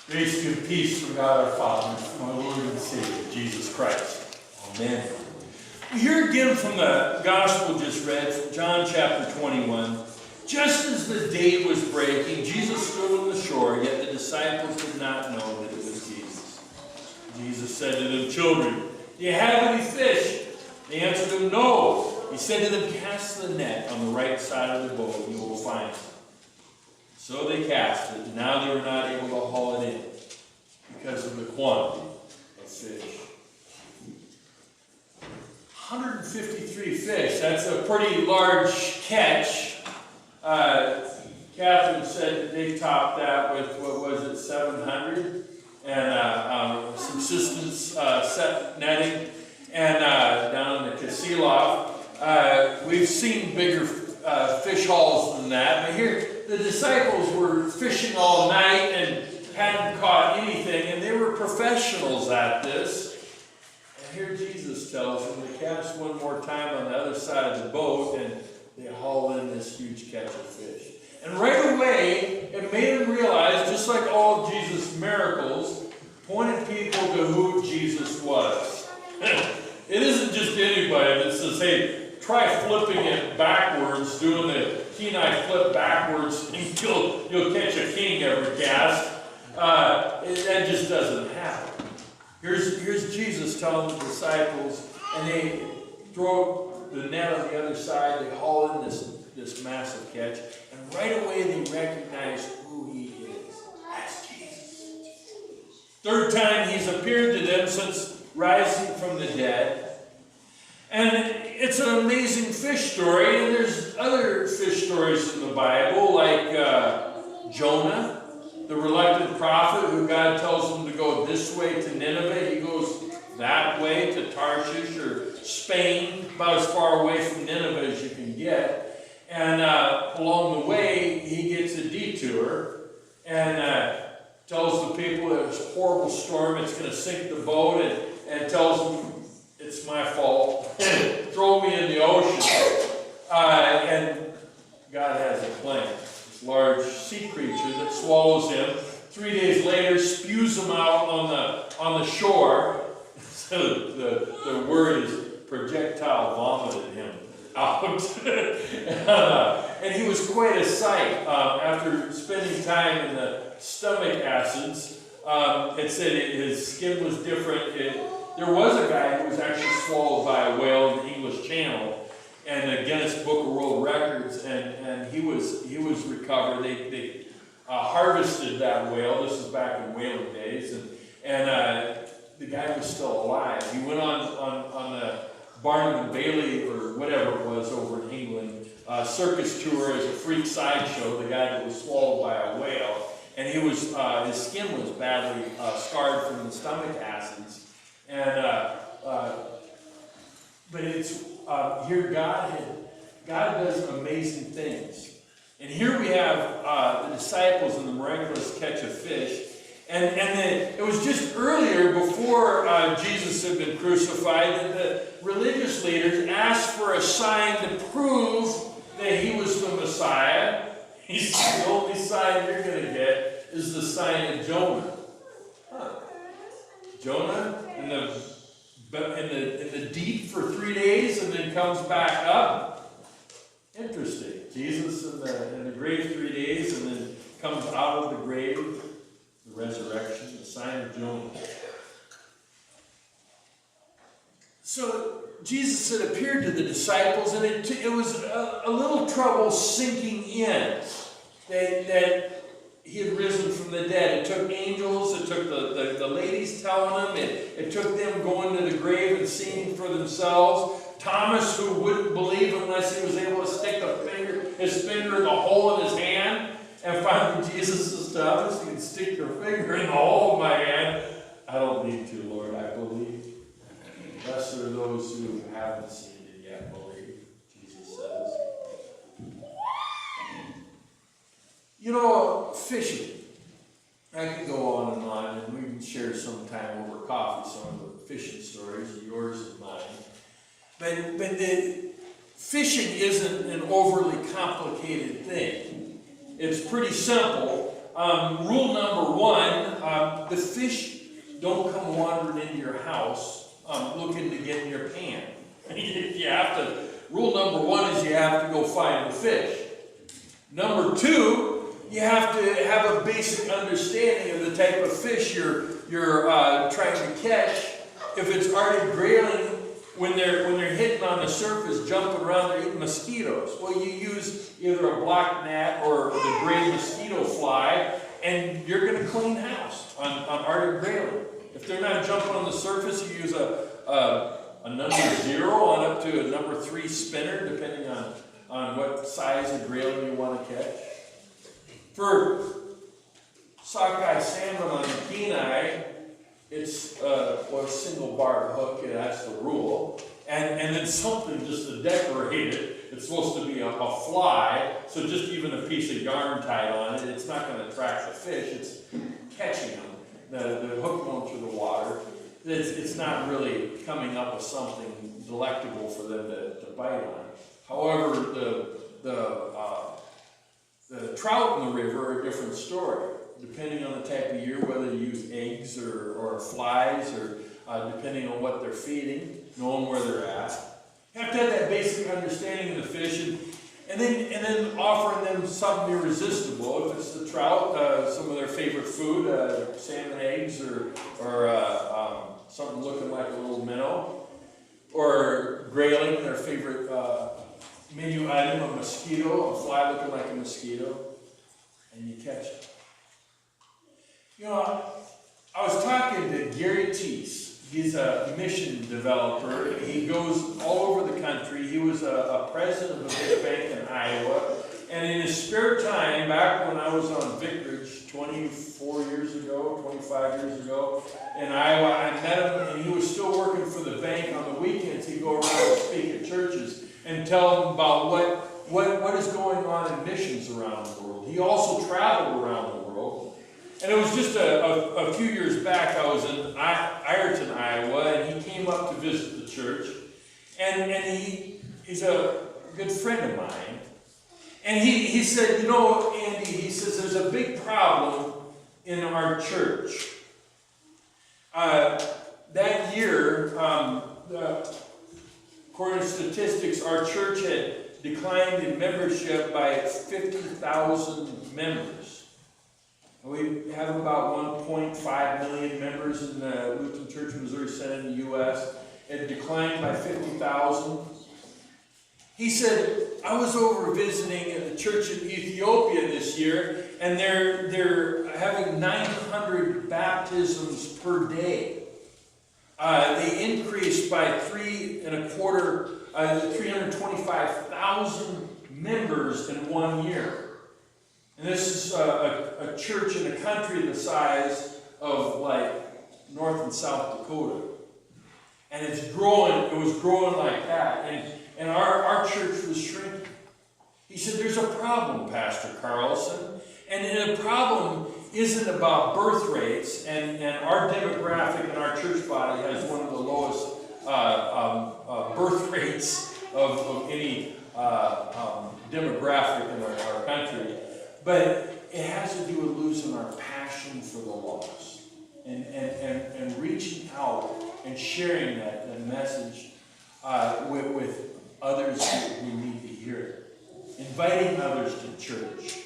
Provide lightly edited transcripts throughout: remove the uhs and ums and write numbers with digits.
Grace and peace from God our Father, from our Lord and Savior, Jesus Christ. Amen. We hear again from the Gospel just read, from John chapter 21. Just as the day was breaking, Jesus stood on the shore, yet the disciples did not know that it was Jesus. Jesus said to them, "Children, do you have any fish?" They answered him, "No." He said to them, "Cast the net on the right side of the boat, and you will find it." So they cast it, and now they were not able to haul it in because of the quantity of fish. 153 fish, that's a pretty large catch. Catherine said that they topped that with, 700? And subsistence set netting. And down in the Kasilof, we've seen bigger fish hauls than that. But here, the disciples were fishing all night and hadn't caught anything, and they were professionals at this. And here Jesus tells them to cast one more time on the other side of the boat, and they haul in this huge catch of fish. And right away, it made them realize, just like all of Jesus' miracles, pointed people to who Jesus was. It isn't just anybody that says, "Hey, try flipping it backwards, doing the Kenai flip backwards, and you'll catch a king every cast." That just doesn't happen. Here's Jesus telling the disciples, and they throw the net on the other side, they haul in this massive catch, and right away they recognize who he is. That's Jesus. Third time he's appeared to them since rising from the dead. And it's an amazing fish story, and there's other fish stories in the Bible, like Jonah, the reluctant prophet who God tells him to go this way to Nineveh. He goes that way to Tarshish or Spain, about as far away from Nineveh as you can get. And along the way, he gets a detour and tells the people that it's a horrible storm, it's going to sink the boat, and tells them, "It's my fault. Throw me in the ocean." And God has a plan. This large sea creature that swallows him. 3 days later, spews him out on the shore. So the word is projectile vomited him out. And he was quite a sight. After spending time in the stomach acids, it said his skin was different. There was a guy who was actually swallowed by a whale in the English Channel, and the Guinness Book of World Records, and he was recovered. They harvested that whale. This was back in whaling days, and the guy was still alive. He went on the Barnum and Bailey or whatever it was over in England circus tour as a freak sideshow. The guy that was swallowed by a whale, and his skin was badly scarred from the stomach acids. And but it's here God does amazing things. And here we have the disciples in the miraculous catch of fish. And it was just earlier, before Jesus had been crucified, that the religious leaders asked for a sign to prove that he was the Messiah. He said, "The only sign you're going to get is the sign of Jonah." Jonah in the deep for 3 days and then comes back up. Interesting. Jesus in the grave 3 days and then comes out of the grave. The resurrection, the sign of Jonah. So Jesus had appeared to the disciples, and it was a little trouble sinking in that he had risen from the dead. It took angels, it took the ladies telling him, it took them going to the grave and seeing for themselves. Thomas, who wouldn't believe unless he was able to stick his finger in the hole in his hand. And finally Jesus says to others, "You can stick your finger in the hole of my hand." "I don't need to, Lord, I believe." Blessed are those who haven't seen it yet believe, Jesus says. You know, fishing. I could go on, and we can share some time over coffee, some of the fishing stories, yours and mine. But the fishing isn't an overly complicated thing. It's pretty simple, rule number one, the fish don't come wandering into your house looking to get in your pan. Rule number one is you have to go find the fish. Number two, you have to have a basic understanding of the type of fish you're trying to catch. If it's already grayling, when they're hitting on the surface, jumping around, they're eating mosquitoes. Well, you use either a black gnat or the gray mosquito fly, and you're going to clean house on already grayling. If they're not jumping on the surface, you use a number 0 on up to a number 3 spinner, depending on what size of grayling you want to catch. For sockeye salmon on the Kenai, it's a single barb hook, and that's the rule. And then something just to decorate it. It's supposed to be a fly, so just even a piece of yarn tied on it, it's not going to attract the fish, it's catching them. The hook going through the water. It's not really coming up with something delectable for them to bite on. However, the trout in the river are a different story, depending on the type of year, whether you use eggs or flies, or depending on what they're feeding, knowing where they're at. You have to have that basic understanding of the fish, and then offering them something irresistible. If it's the trout, some of their favorite food, salmon eggs, or something looking like a little minnow, or grayling, their favorite menu item, a mosquito, a fly looking like a mosquito, and you catch it. You know, I was talking to Gary Teese. He's a mission developer. He goes all over the country. He was a president of a big bank in Iowa. And in his spare time, back when I was on Vicarage 25 years ago in Iowa, I met him, and he was still working for the bank on the weekends. He'd go around and speak at churches and tell them about what is going on in missions around the world. He also traveled around the world. And it was just a few years back, I was in Ireton, Iowa, and he came up to visit the church. And he's a good friend of mine. And he said, you know, Andy, he says, there's a big problem in our church. That year, according to statistics, our church had declined in membership by 50,000 members. We have about 1.5 million members in the Lutheran Church Missouri Synod in the U.S. It declined by 50,000. He said, I was over visiting at the church in Ethiopia this year, and they're having 900 baptisms per day. They increased by 325,000 members in 1 year. And this is a church in a country the size of like North and South Dakota. And it's growing, it was growing like that. And our church was shrinking. He said, there's a problem, Pastor Carlson. And the problem isn't about birth rates. And our demographic in our church body has one of the lowest birth rates of any demographic in our country. But it has to do with losing our passion for the lost and reaching out and sharing that message with others who need to hear it. Inviting others to church.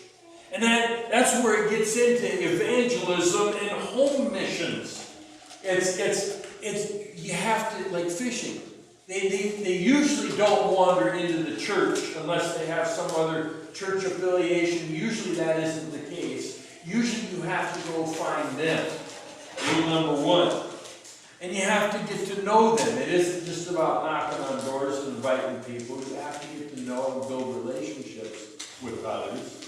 And that's where it gets into evangelism and home missions. It's you have to, like fishing. They usually don't wander into the church unless they have some other church affiliation. Usually that isn't the case. Usually you have to go find them. Rule number one. And you have to get to know them. It isn't just about knocking on doors and inviting people. You have to get to know and build relationships with others.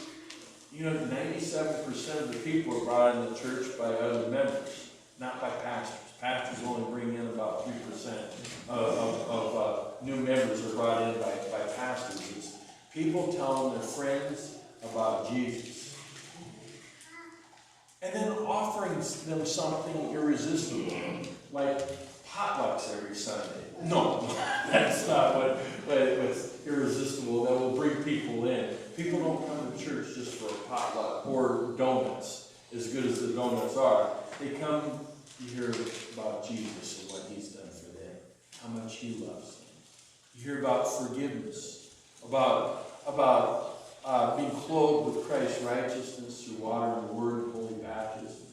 You know, 97% of the people are brought into the church by other members, not by pastors. Pastors only bring in about 3% of new members are brought in by pastors. It's people telling their friends about Jesus. And then offering them something irresistible, like potlucks every Sunday. No, that's not what's irresistible. That will bring people in. People don't come to church just for a potluck or donuts, as good as the donuts are. They come to hear about Jesus and what he's done for them, how much he loves them. You hear about forgiveness, about being clothed with Christ's righteousness through water and the word and holy baptism.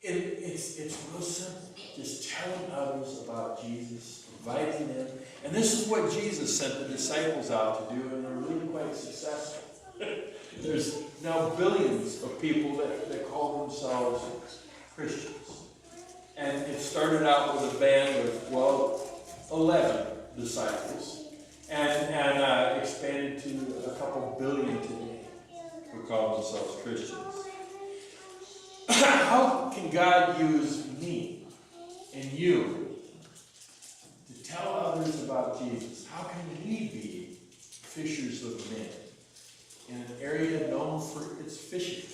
It's real simple. Just telling others about Jesus, inviting them. And this is what Jesus sent the disciples out to do, and they're really quite successful. There's now billions of people that call themselves Christians. And it started out with a band of, 11 disciples, and expanded to a couple billion today who call themselves Christians. How can God use me and you to tell others about Jesus? How can we be fishers of men in an area known for its fishing?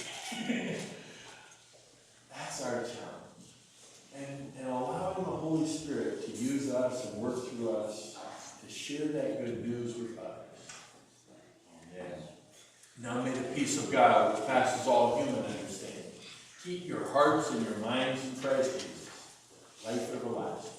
That's our challenge. And allowing the Holy Spirit to use us and work through us to share that good news with others. Amen. Now may the peace of God, which passes all human understanding, keep your hearts and your minds in Christ Jesus, life everlasting.